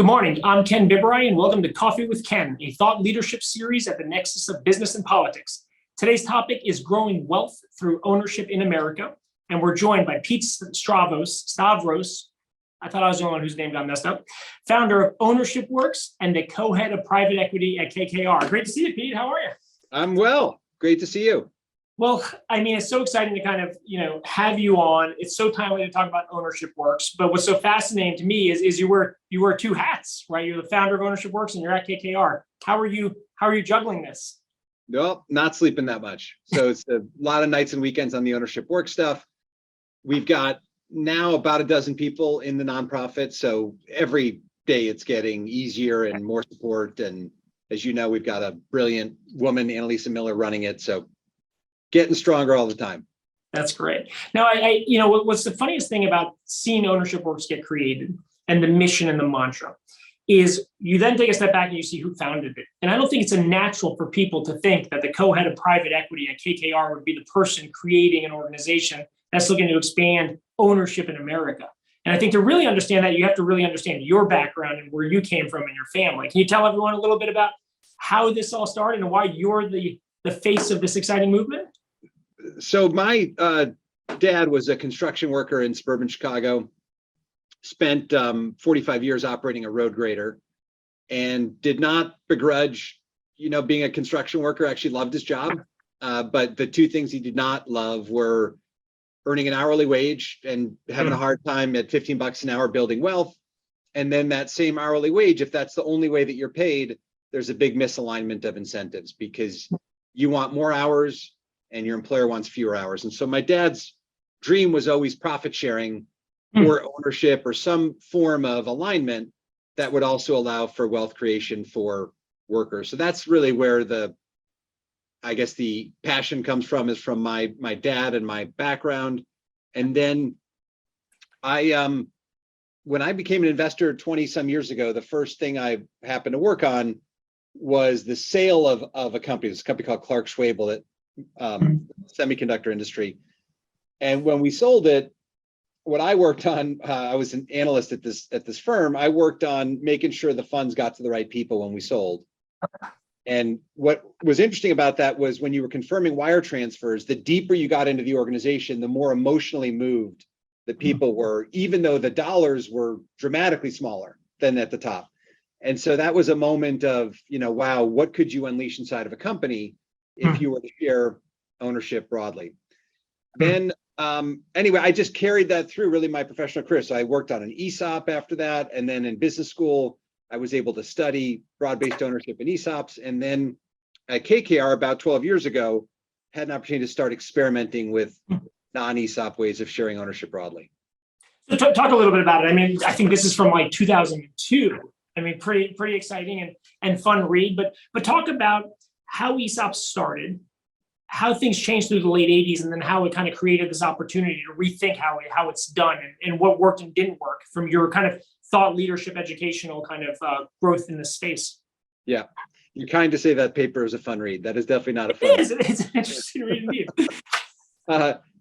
Good morning. I'm Ken Biberai, and welcome to Coffee with Ken, a thought leadership series at the nexus of business and politics. Today's topic is growing wealth through ownership in America, and we're joined by Pete Stavros. I thought I was the only one whose name got messed up. Founder of Ownership Works and the co-head of private equity at KKR. Great to see you, Pete. How are you? I'm well. Great to see you. Well, I mean, it's so exciting to kind of, have you on. It's so timely to talk about Ownership Works. But what's so fascinating to me is you wear two hats, right? You're the founder of Ownership Works and you're at KKR. How are you juggling this? No, not sleeping that much. So it's a lot of nights and weekends on the Ownership Works stuff. We've got now about a dozen people in the nonprofit. So every day it's getting easier and more support. And as you know, we've got a brilliant woman, Annalisa Miller, running it. So getting stronger all the time. That's great. Now, what's the funniest thing about seeing Ownership Works get created and the mission and the mantra is you then take a step back and you see who founded it. And I don't think it's a natural for people to think that the co-head of private equity at KKR would be the person creating an organization that's looking to expand ownership in America. And I think to really understand that, you have to really understand your background and where you came from and your family. Can you tell everyone a little bit about how this all started and why you're the face of this exciting movement? So my dad was a construction worker in suburban Chicago, spent 45 years operating a road grader, and did not begrudge, being a construction worker. Actually loved his job. But the two things he did not love were earning an hourly wage and having a hard time at 15 bucks an hour building wealth. And then that same hourly wage, if that's the only way that you're paid, there's a big misalignment of incentives because you want more hours and your employer wants fewer hours. And so my dad's dream was always profit sharing or ownership or some form of alignment that would also allow for wealth creation for workers. So that's really where the passion comes from, is from my dad and my background. And then when I became an investor 20 some years ago, the first thing I happened to work on was the sale of a company, this company called Clark Schwabel, that semiconductor industry. And when we sold it, what I worked on, I was an analyst at this firm. I worked on making sure the funds got to the right people when we sold. And what was interesting about that was when you were confirming wire transfers, the deeper you got into the organization, the more emotionally moved the people were, even though the dollars were dramatically smaller than at the top. And so that was a moment of, wow, what could you unleash inside of a company if you were to share ownership broadly? Then anyway, I just carried that through really my professional career. So I worked on an ESOP after that. And then in business school, I was able to study broad-based ownership in ESOPs. And then at KKR about 12 years ago, had an opportunity to start experimenting with non-ESOP ways of sharing ownership broadly. So talk a little bit about it. I mean, I think this is from like 2002. I mean, pretty exciting and fun read, but talk about how ESOPs started, how things changed through the late 80s, and then how it kind of created this opportunity to rethink how it's done and what worked and didn't work from your kind of thought leadership, educational kind of growth in this space. Yeah, you're kind to say that paper is a fun read. That is definitely not a fun read. It's an interesting read indeed.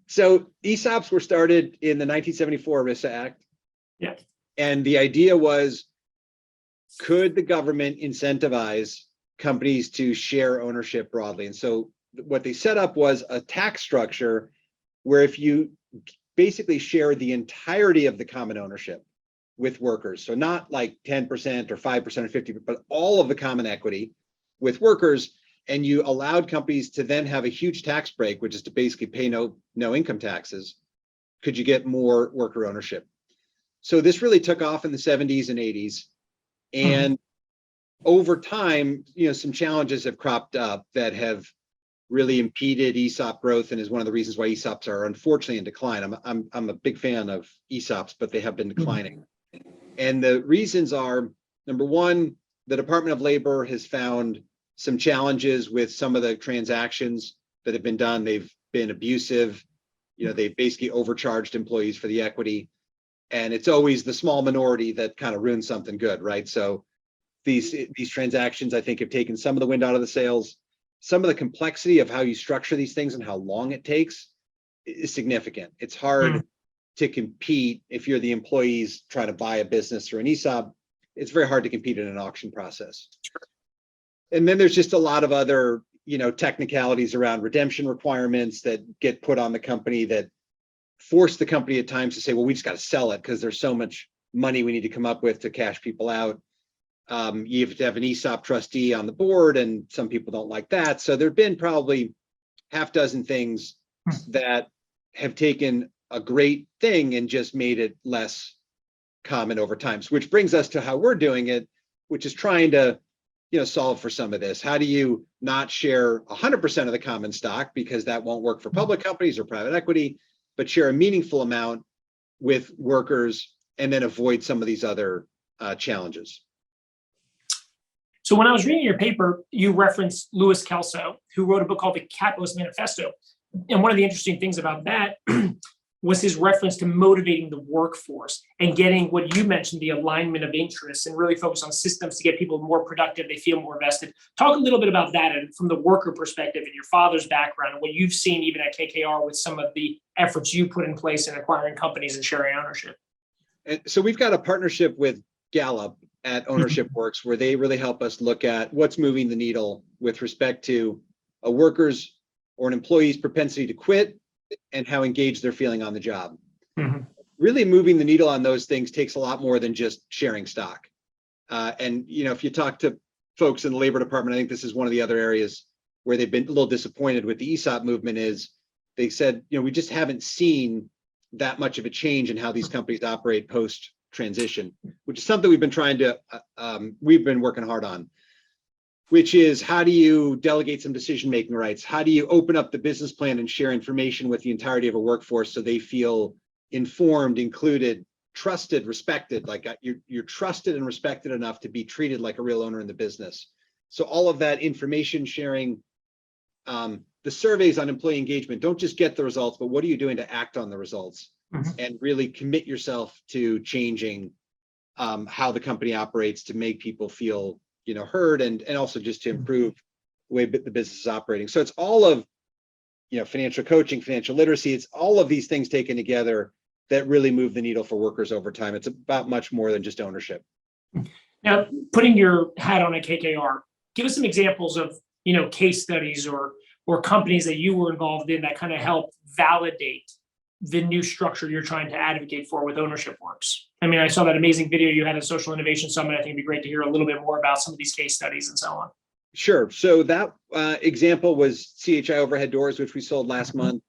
So ESOPs were started in the 1974 ERISA Act. Yeah. And the idea was, could the government incentivize companies to share ownership broadly? And so what they set up was a tax structure where if you basically share the entirety of the common ownership with workers, so not like 10% or 5% or 50%, but all of the common equity with workers, and you allowed companies to then have a huge tax break, which is to basically pay no income taxes, could you get more worker ownership? So this really took off in the 70s and 80s. And over time, some challenges have cropped up that have really impeded ESOP growth, and is one of the reasons why ESOPs are unfortunately in decline. I'm a big fan of ESOPs, but they have been declining. And the reasons are, number one, the Department of Labor has found some challenges with some of the transactions that have been done. They've been abusive. They've basically overcharged employees for the equity. And it's always the small minority that kind of ruins something good, right? So these transactions, I think, have taken some of the wind out of the sails. Some of the complexity of how you structure these things and how long it takes is significant. It's hard to compete if you're the employees trying to buy a business or an ESOP it's very hard to compete in an auction process. And then there's just a lot of other, technicalities around redemption requirements that get put on the company that force the company at times to say, well, we just got to sell it because there's so much money we need to come up with to cash people out. You have to have an ESOP trustee on the board, and some people don't like that. So there've been probably half dozen things that have taken a great thing and just made it less common over time. So, which brings us to how we're doing it, which is trying to, solve for some of this. How do you not share 100% of the common stock, because that won't work for public companies or private equity, but share a meaningful amount with workers and then avoid some of these other challenges? So when I was reading your paper, you referenced Louis Kelso, who wrote a book called The Capitalist Manifesto. And one of the interesting things about that was his reference to motivating the workforce and getting what you mentioned, the alignment of interests, and really focus on systems to get people more productive, they feel more vested. Talk a little bit about that and from the worker perspective and your father's background and what you've seen even at KKR with some of the efforts you put in place in acquiring companies and sharing ownership. And so we've got a partnership with Gallup at Ownership Works, where they really help us look at what's moving the needle with respect to a worker's or an employee's propensity to quit and how engaged they're feeling on the job. Mm-hmm. Really moving the needle on those things takes a lot more than just sharing stock. And if you talk to folks in the labor department, I think this is one of the other areas where they've been a little disappointed with the ESOP movement. Is they said, we just haven't seen that much of a change in how these companies operate post transition, which is something we've been working hard on, which is how do you delegate some decision-making rights? How do you open up the business plan and share information with the entirety of a workforce so they feel informed, included, trusted, respected, like you're trusted and respected enough to be treated like a real owner in the business. So all of that information sharing, the surveys on employee engagement, don't just get the results, but what are you doing to act on the results? Mm-hmm. And really commit yourself to changing how the company operates to make people feel heard and also just to improve the way the business is operating. So it's all of financial coaching, financial literacy, it's all of these things taken together that really move the needle for workers over time. It's about much more than just ownership. Now, putting your hat on at KKR, give us some examples of case studies or companies that you were involved in that kind of helped validate the new structure you're trying to advocate for with Ownership Works. I mean, I saw that amazing video you had at Social Innovation Summit. I think it'd be great to hear a little bit more about some of these case studies and so on. Sure. So that example was CHI Overhead Doors, which we sold last month.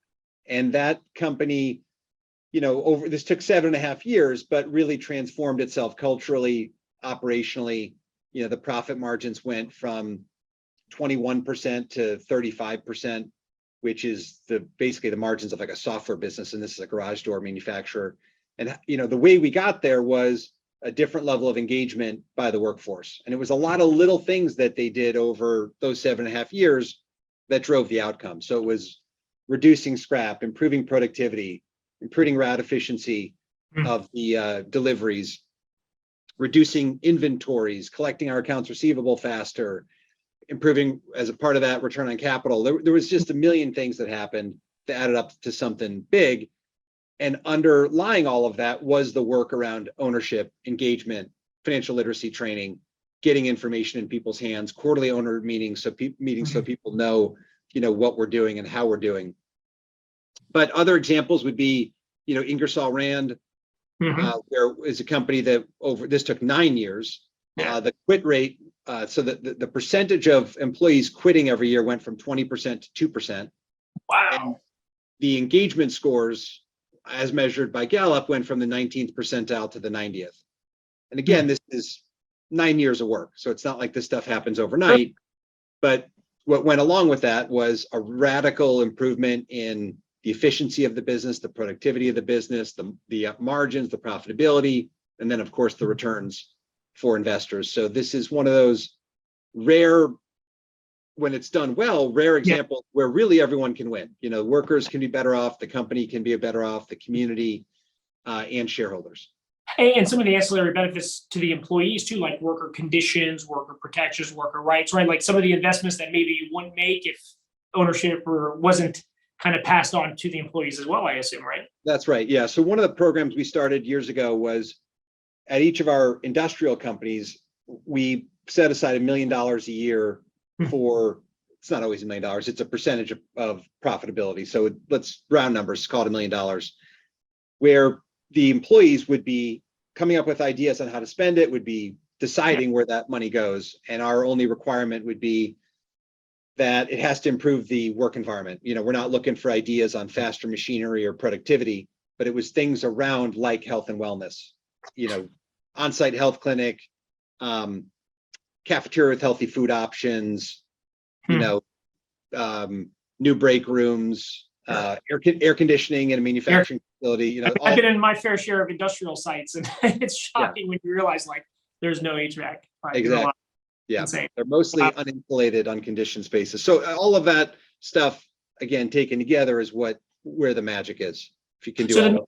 And that company, this took 7.5 years, but really transformed itself culturally, operationally. The profit margins went from 21% to 35%. Which is basically the margins of like a software business, and this is a garage door manufacturer. And the way we got there was a different level of engagement by the workforce, and it was a lot of little things that they did over those 7.5 years that drove the outcome. So it was reducing scrap, improving productivity, improving route efficiency of the deliveries, reducing inventories, collecting our accounts receivable faster, improving as a part of that return on capital. There was just a million things that happened that added up to something big. And underlying all of that was the work around ownership, engagement, financial literacy training, getting information in people's hands, quarterly owner meetings, so people know, what we're doing and how we're doing. But other examples would be, Ingersoll Rand, there is a company that this took 9 years. The quit rate, so the percentage of employees quitting every year went from 20% to 2%. Wow. And the engagement scores, as measured by Gallup, went from the 19th percentile to the 90th. And again, this is 9 years of work. So it's not like this stuff happens overnight. But what went along with that was a radical improvement in the efficiency of the business, the productivity of the business, the margins, the profitability, and then, of course, the returns for investors. So this is one of those rare, when it's done well, rare examples where really everyone can win. Workers can be better off, the company can be better off, the community and shareholders. And some of the ancillary benefits to the employees too, like worker conditions, worker protections, worker rights, right? Like some of the investments that maybe you wouldn't make if ownership or wasn't kind of passed on to the employees as well, I assume, right? That's right. Yeah. So one of the programs we started years ago was at each of our industrial companies, we set aside $1 million a year for, it's not always $1 million, it's a percentage of profitability. So let's round numbers, call it $1 million, where the employees would be coming up with ideas on how to spend it, would be deciding where that money goes. And our only requirement would be that it has to improve the work environment. We're not looking for ideas on faster machinery or productivity, but it was things around like health and wellness, on-site health clinic, cafeteria with healthy food options, new break rooms, air conditioning in a manufacturing facility. I've been in my fair share of industrial sites, and it's shocking when you realize like there's no HVAC. Exactly. Yeah, insane. They're mostly uninsulated, unconditioned spaces. So all of that stuff, again, taken together, is where the magic is. If you can do it.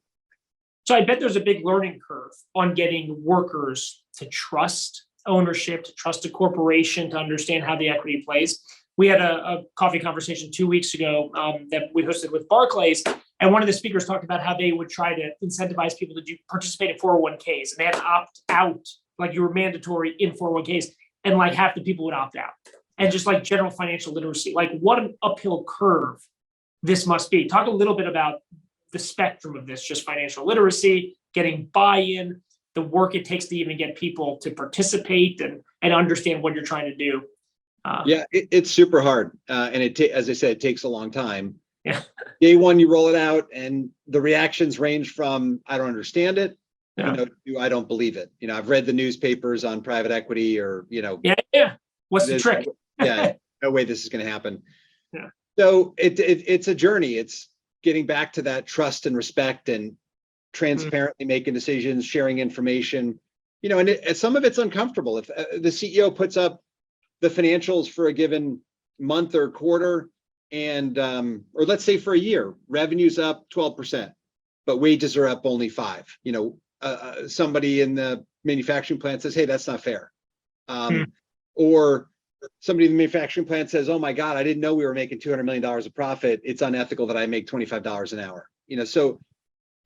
So I bet there's a big learning curve on getting workers to trust ownership, to trust a corporation, to understand how the equity plays. We had a coffee conversation 2 weeks ago that we hosted with Barclays, and one of the speakers talked about how they would try to incentivize people to participate in 401ks, and they had to opt out, like you were mandatory in 401ks, and like half the people would opt out. And just like general financial literacy, like what an uphill curve this must be. Talk a little bit about the spectrum of this, just financial literacy, getting buy-in, the work it takes to even get people to participate and understand what you're trying to do. It's super hard. And as I said, it takes a long time. Yeah. Day one, you roll it out and the reactions range from, I don't understand it, to I don't believe it. I've read the newspapers on private equity or, What's the trick? No way this is going to happen. Yeah. So it's a journey. It's getting back to that trust and respect and transparently making decisions, sharing information, and some of it's uncomfortable. If the CEO puts up the financials for a given month or quarter, and or let's say for a year, revenue's up 12%, but wages are up only 5%. Somebody in the manufacturing plant says, "Hey, that's not fair," or somebody in the manufacturing plant says, "Oh my God, I didn't know we were making $200 million of profit. It's unethical that I make $25 an hour." So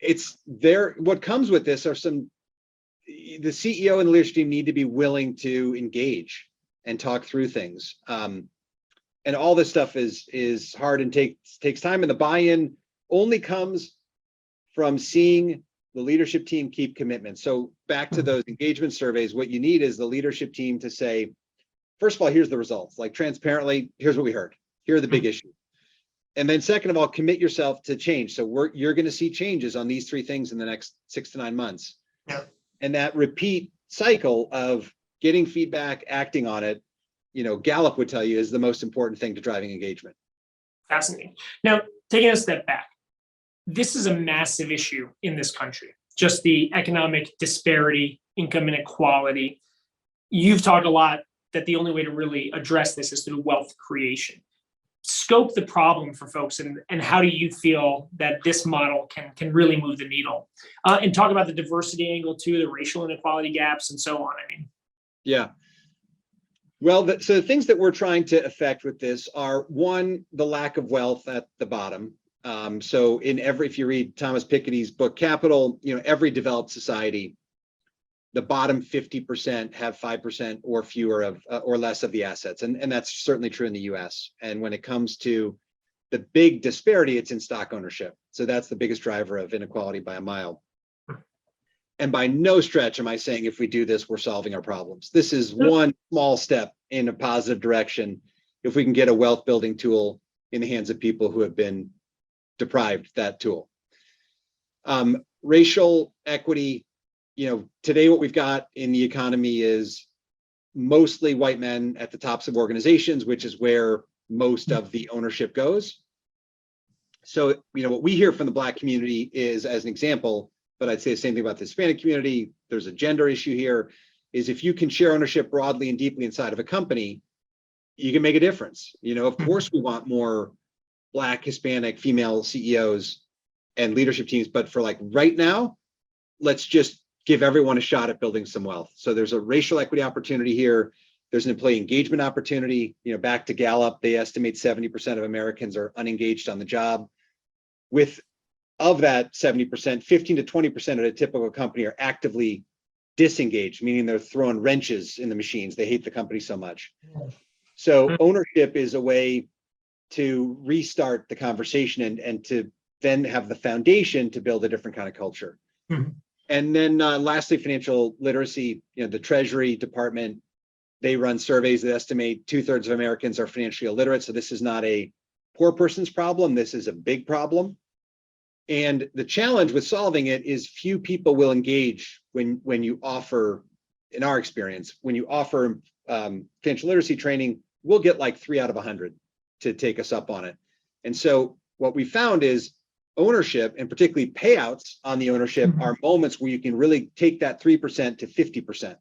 it's there. What comes with this are the CEO and the leadership team need to be willing to engage and talk through things. And all this stuff is hard and takes time. And the buy-in only comes from seeing the leadership team keep commitment. So back to those engagement surveys, what you need is the leadership team to say, first of all, here's the results, like transparently, here's what we heard. Here are the big issues. And then second of all, commit yourself to change. So you're going to see changes on these 3 things in the next 6 to 9 months. Yeah. And that repeat cycle of getting feedback, acting on it, Gallup would tell you is the most important thing to driving engagement. Fascinating. Now, taking a step back, this is a massive issue in this country, just the economic disparity, income inequality. You've talked a lot that the only way to really address this is through wealth creation. Scope the problem for folks, and how do you feel that this model can really move the needle? And talk about the diversity angle too, the racial inequality gaps, and so on. Yeah. Well, so the things that we're trying to affect with this are, one, the lack of wealth at the bottom. So if you read Thomas Piketty's book Capital, every developed society, the bottom 50% have 5% or fewer of or less of the assets, and that's certainly true in the U.S. And when it comes to the big disparity, it's in stock ownership. So that's the biggest driver of inequality by a mile. And by no stretch am I saying if we do this, we're solving our problems. This is one small step in a positive direction. If we can get a wealth building tool in the hands of people who have been deprived that tool. Racial equity, today what we've got in the economy is mostly white men at the tops of organizations, which is where most of the ownership goes. So, what we hear from the Black community is, as an example, but I'd say the same thing about the Hispanic community, there's a gender issue here, is if you can share ownership broadly and deeply inside of a company, you can make a difference. Of course we want more Black, Hispanic, female CEOs and leadership teams, but for right now, let's just give everyone a shot at building some wealth. So there's a racial equity opportunity here. There's an employee engagement opportunity. Back to Gallup, they estimate 70% of Americans are unengaged on the job. Of that 70%, 15 to 20% at a typical company are actively disengaged, meaning they're throwing wrenches in the machines. They hate the company so much. So ownership is a way to restart the conversation and to then have the foundation to build a different kind of culture. Mhm. And then lastly, financial literacy, the Treasury Department, they run surveys that estimate 2/3 of Americans are financially illiterate. So this is not a poor person's problem. This is a big problem. And the challenge with solving it is few people will engage when you offer, in our experience, when you offer financial literacy training, we'll get like 3 out of 100 to take us up on it. And so what we found is ownership, and particularly payouts on the ownership, are moments where you can really take that 3% to 50%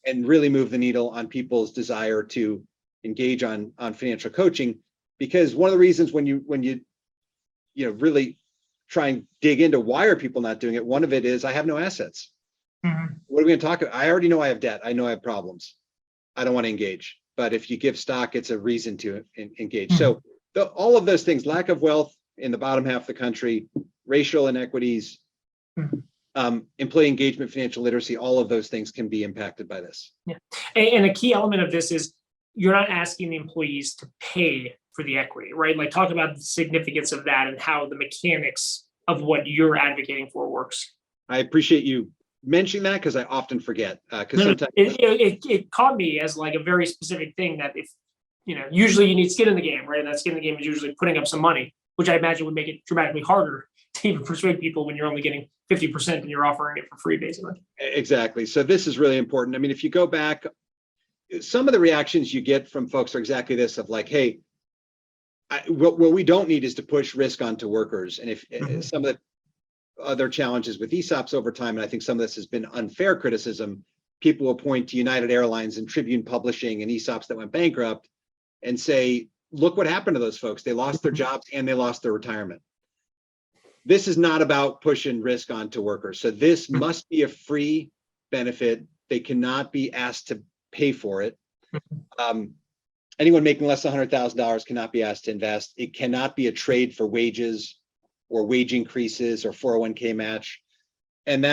and really move the needle on people's desire to engage on financial coaching. Because one of the reasons when you really try and dig into why are people not doing it, one of it is I have no assets. What are we going to talk about? I already know I have debt. I know I have problems. I don't want to engage. But if you give stock, it's a reason to engage. So all of those things, lack of wealth in the bottom half of the country, racial inequities, employee engagement, financial literacy, all of those things can be impacted by this. Yeah. And a key element of this is you're not asking the employees to pay for the equity, right? Like talk about the significance of that and how the mechanics of what you're advocating for works. I appreciate you mentioning that because I often forget. Because sometimes it caught me as like a very specific thing that if, usually you need skin in the game, right? And that skin in the game is usually putting up some money, which I imagine would make it dramatically harder to even persuade people when you're only getting 50% and you're offering it for free, basically. Exactly. So this is really important. I mean, if you go back, some of the reactions you get from folks are exactly this of like, hey, what we don't need is to push risk onto workers. And if some of the other challenges with ESOPs over time, and I think some of this has been unfair criticism, people will point to United Airlines and Tribune Publishing and ESOPs that went bankrupt and say, look what happened to those folks. They lost their jobs and they lost their retirement. This is not about pushing risk onto workers. So this must be a free benefit. They cannot be asked to pay for it. Anyone making less than $100,000 cannot be asked to invest. It cannot be a trade for wages or wage increases or 401k match. And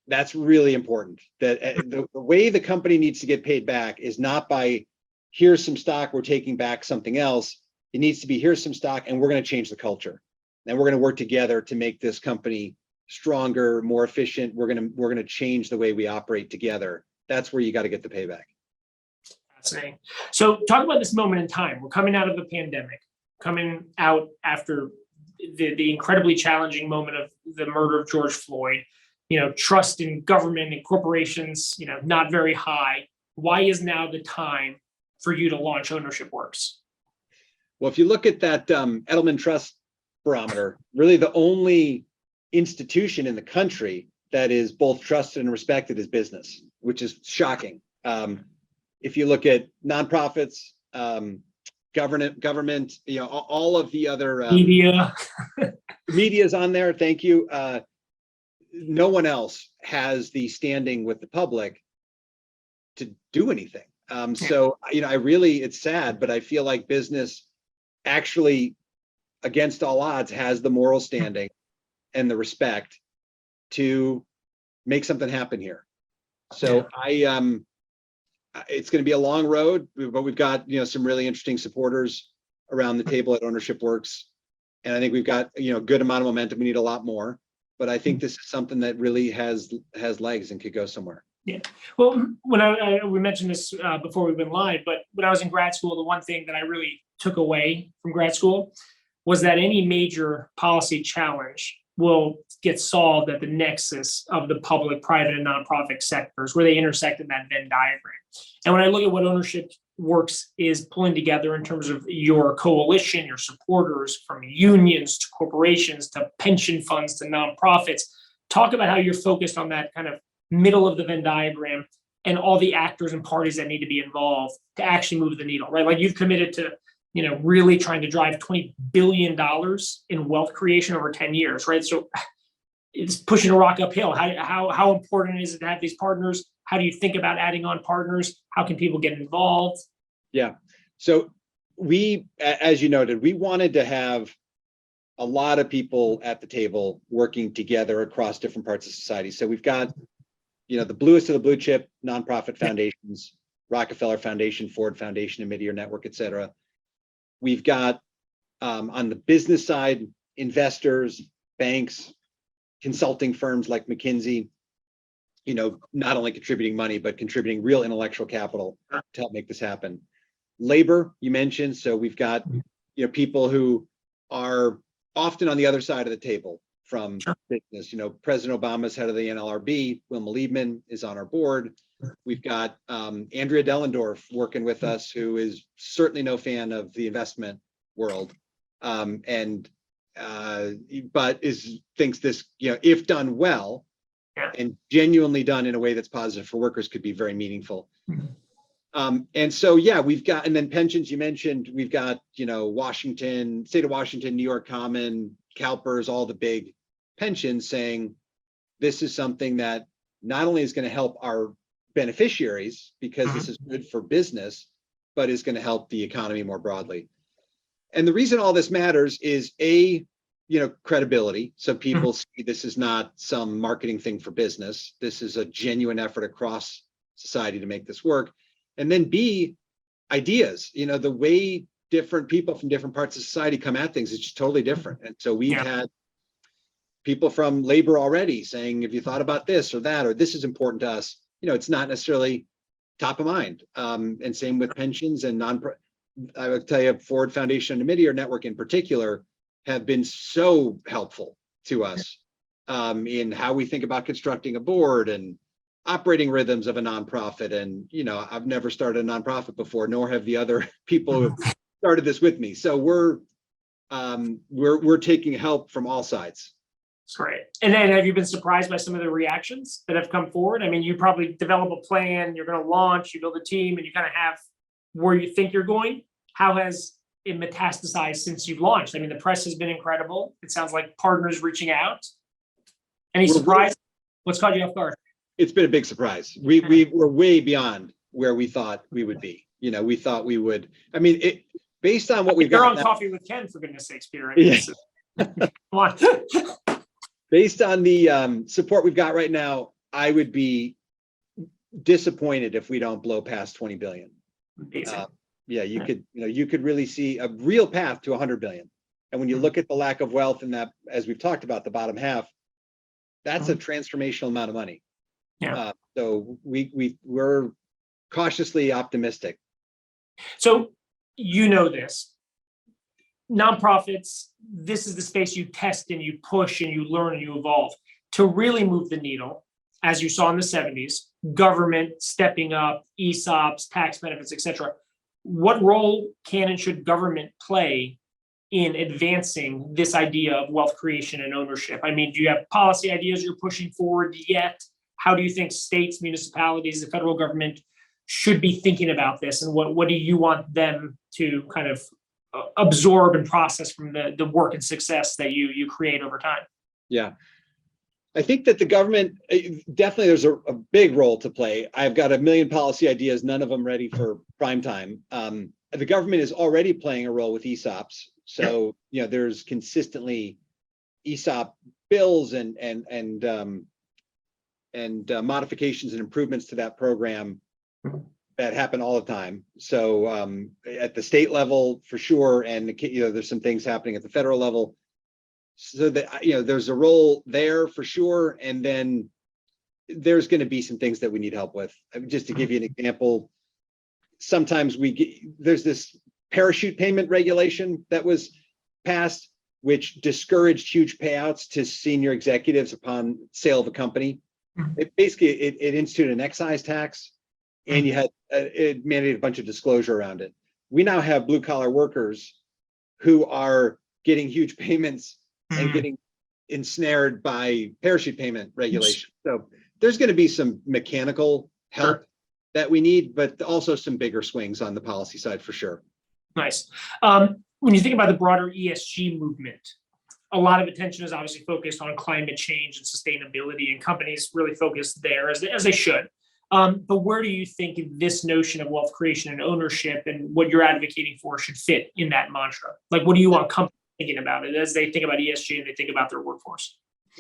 that's really important. That the way the company needs to get paid back is not by here's some stock, we're taking back something else. It needs to be here's some stock and we're going to change the culture. And we're going to work together to make this company stronger, more efficient. We're going to change the way we operate together. That's where you got to get the payback. Fascinating. So talk about this moment in time. We're coming out of a pandemic, coming out after the incredibly challenging moment of the murder of George Floyd. Trust in government and corporations, not very high. Why is now the time for you to launch Ownership Works? Well, if you look at that Edelman Trust Barometer, really the only institution in the country that is both trusted and respected is business, which is shocking. If you look at nonprofits, government, all of the other media's on there. Thank you. No one else has the standing with the public to do anything. So, it's sad, but I feel like business actually, against all odds, has the moral standing and the respect to make something happen here. So it's going to be a long road, but we've got, some really interesting supporters around the table at Ownership Works. And I think we've got, a good amount of momentum. We need a lot more, but I think this is something that really has legs and could go somewhere. Yeah. Well, when we mentioned this before we went live, but when I was in grad school, the one thing that I really took away from grad school was that any major policy challenge will get solved at the nexus of the public, private, and nonprofit sectors where they intersect in that Venn diagram. And when I look at what Ownership Works is pulling together in terms of your coalition, your supporters, from unions to corporations to pension funds to nonprofits, talk about how you're focused on that kind of middle of the Venn diagram and all the actors and parties that need to be involved to actually move the needle, right? Like you've committed to, really trying to drive $20 billion in wealth creation over 10 years, right? So it's pushing a rock uphill. How important is it to have these partners? How do you think about adding on partners? How can people get involved? Yeah. So we, as you noted, we wanted to have a lot of people at the table working together across different parts of society. So we've got the bluest of the blue chip nonprofit foundations, Rockefeller Foundation, Ford Foundation, Nvidia Network, et cetera. We've got on the business side, investors, banks, consulting firms like McKinsey, not only contributing money, but contributing real intellectual capital to help make this happen. Labor, you mentioned. So we've got, people who are often on the other side of the table from business. President Obama's head of the NLRB, Wilma Liebman, is on our board. We've got Andrea Dellendorf working with us, who is certainly no fan of the investment world, but thinks this, if done well and genuinely done in a way that's positive for workers, could be very meaningful. And so, we've got, and then pensions, you mentioned, we've got, Washington, state of Washington, New York Common, CalPERS, all the big pensions saying this is something that not only is going to help our beneficiaries because this is good for business, but is going to help the economy more broadly. And the reason all this matters is credibility. So people see this is not some marketing thing for business. This is a genuine effort across society to make this work. And then B, ideas. The way different people from different parts of society come at things is just totally different. And so we've had people from labor already saying, if you thought about this or that, or this is important to us, it's not necessarily top of mind. And same with pensions and I would tell you, Ford Foundation and Nvidia Network in particular have been so helpful to us in how we think about constructing a board and operating rhythms of a nonprofit. And, I've never started a nonprofit before, nor have the other people who started this with me. So we're taking help from all sides. That's great. And then have you been surprised by some of the reactions that have come forward? I mean, you probably develop a plan, you're going to launch, you build a team, and you kind of have where you think you're going. How has it metastasized since you've launched? I mean, the press has been incredible. It sounds like partners reaching out. Any surprise? What's caught you off guard? It's been a big surprise. We were way beyond where we thought we would be. We thought we would. I mean, based on what we've got. You're on Coffee with Ken, for goodness sakes, Peter. Come on. Based on the support we've got right now, I would be disappointed if we don't blow past 20 billion. You could really see a real path to 100 billion. And when you look at the lack of wealth in that, as we've talked about, the bottom half, that's a transformational amount of money. So we're cautiously optimistic. So this. Nonprofits, this is the space you test and you push and you learn and you evolve. To really move the needle, as you saw in the 70s, government stepping up, ESOPs, tax benefits, etc. What role can and should government play in advancing this idea of wealth creation and ownership? I mean, do you have policy ideas you're pushing forward yet? How do you think states, municipalities, the federal government should be thinking about this? And what do you want them to kind of absorb and process from the work and success that you create over time? Yeah, I think that the government, definitely there's a big role to play. I've got a million policy ideas, none of them ready for prime time. The government is already playing a role with ESOPs. So, there's consistently ESOP bills and modifications and improvements to that program that happen all the time. So at the state level, for sure, and there's some things happening at the federal level. So that there's a role there for sure, and then there's going to be some things that we need help with. Just to give you an example, sometimes there's this parachute payment regulation that was passed, which discouraged huge payouts to senior executives upon sale of a company. It instituted an excise tax, and it mandated a bunch of disclosure around it. We now have blue collar workers who are getting huge payments and getting ensnared by parachute payment regulation. So there's going to be some mechanical help that we need, but also some bigger swings on the policy side for sure. Nice. When you think about the broader ESG movement, a lot of attention is obviously focused on climate change and sustainability, and companies really focus there as they should. But where do you think this notion of wealth creation and ownership and what you're advocating for should fit in that mantra? Like, what do you want companies thinking about it as they think about ESG and they think about their workforce?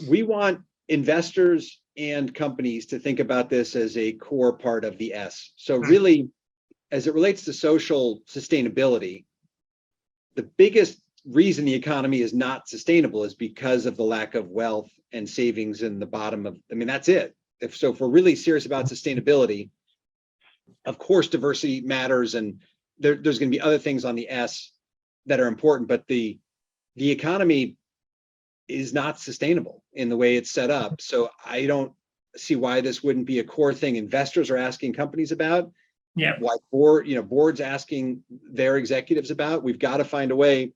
We want investors and companies to think about this as a core part of the S. So really, as it relates to social sustainability, the biggest reason the economy is not sustainable is because of the lack of wealth and savings in the bottom of, I mean, that's it. If we're really serious about sustainability, of course, diversity matters, and there's going to be other things on the S that are important, but the economy is not sustainable in the way it's set up. So I don't see why this wouldn't be a core thing investors are asking companies about. Yeah. Why boards asking their executives about. We've got to find a way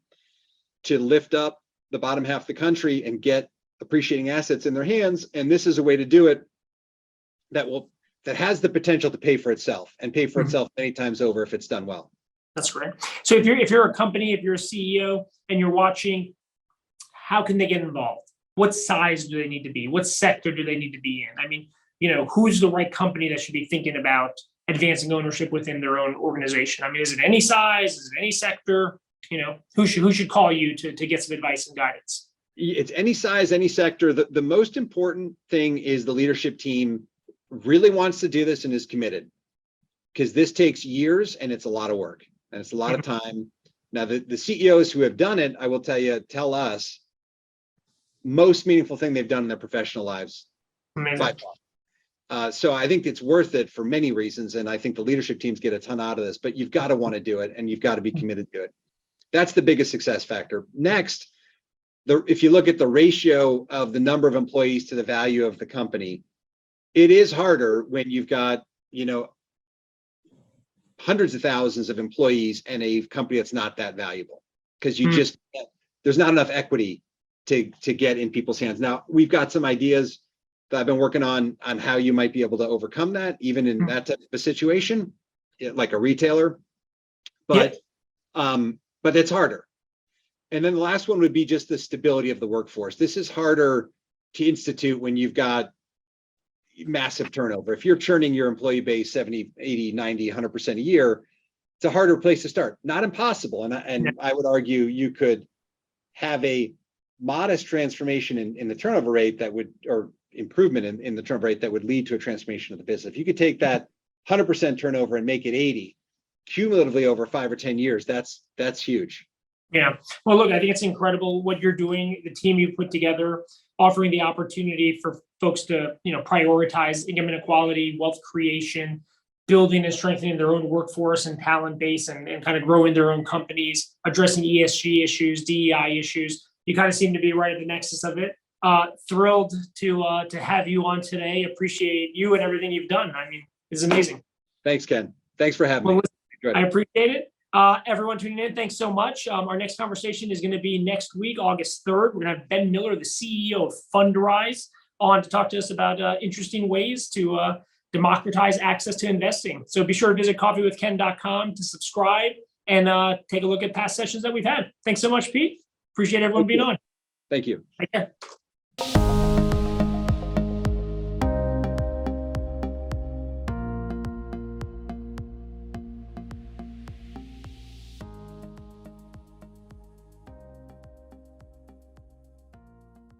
to lift up the bottom half of the country and get appreciating assets in their hands. And this is a way to do it that has the potential to pay for itself and pay for itself many times over if it's done well. That's great. So if you're a company, if you're a CEO and you're watching, how can they get involved? What size do they need to be? What sector do they need to be in? I mean, who's the right company that should be thinking about advancing ownership within their own organization? I mean, is it any size? Is it any sector? Who should call you to get some advice and guidance? It's any size, any sector. The most important thing is the leadership team really wants to do this and is committed, because this takes years and it's a lot of work and it's a lot of time. Now, the CEOs who have done it, I will tell us, most meaningful thing they've done in their professional lives. Amazing. So I think it's worth it for many reasons. And I think the leadership teams get a ton out of this, but you've got to want to do it and you've got to be committed to it. That's the biggest success factor. Next, if you look at the ratio of the number of employees to the value of the company, it is harder when you've got, hundreds of thousands of employees and a company that's not that valuable, because there's not enough equity to get in people's hands. Now, we've got some ideas that I've been working on how you might be able to overcome that, even in that type of a situation, like a retailer, but it's harder. And then the last one would be just the stability of the workforce. This is harder to institute when you've got massive turnover. If you're churning your employee base 70, 80, 90, 100% a year, it's a harder place to start. Not impossible. And I would argue you could have a modest transformation in the turnover rate or improvement in the turnover rate that would lead to a transformation of the business. If you could take that 100% turnover and make it 80 cumulatively over 5 or 10 years, that's huge. Yeah. Well, look, I think it's incredible what you're doing, the team you put together, offering the opportunity for folks to, prioritize income inequality, wealth creation, building and strengthening their own workforce and talent base, and kind of growing their own companies, addressing ESG issues, DEI issues. You kind of seem to be right at the nexus of it. Thrilled to have you on today. Appreciate you and everything you've done. I mean, it's amazing. Thanks, Ken. Thanks for having me. I appreciate it. Everyone tuning in, thanks so much. Our next conversation is going to be next week, August 3rd. We're going to have Ben Miller, the CEO of Fundrise, on to talk to us about interesting ways to democratize access to investing. So be sure to visit coffeewithken.com to subscribe and take a look at past sessions that we've had. Thanks so much, Pete. Appreciate everyone being on. Thank you. Take care.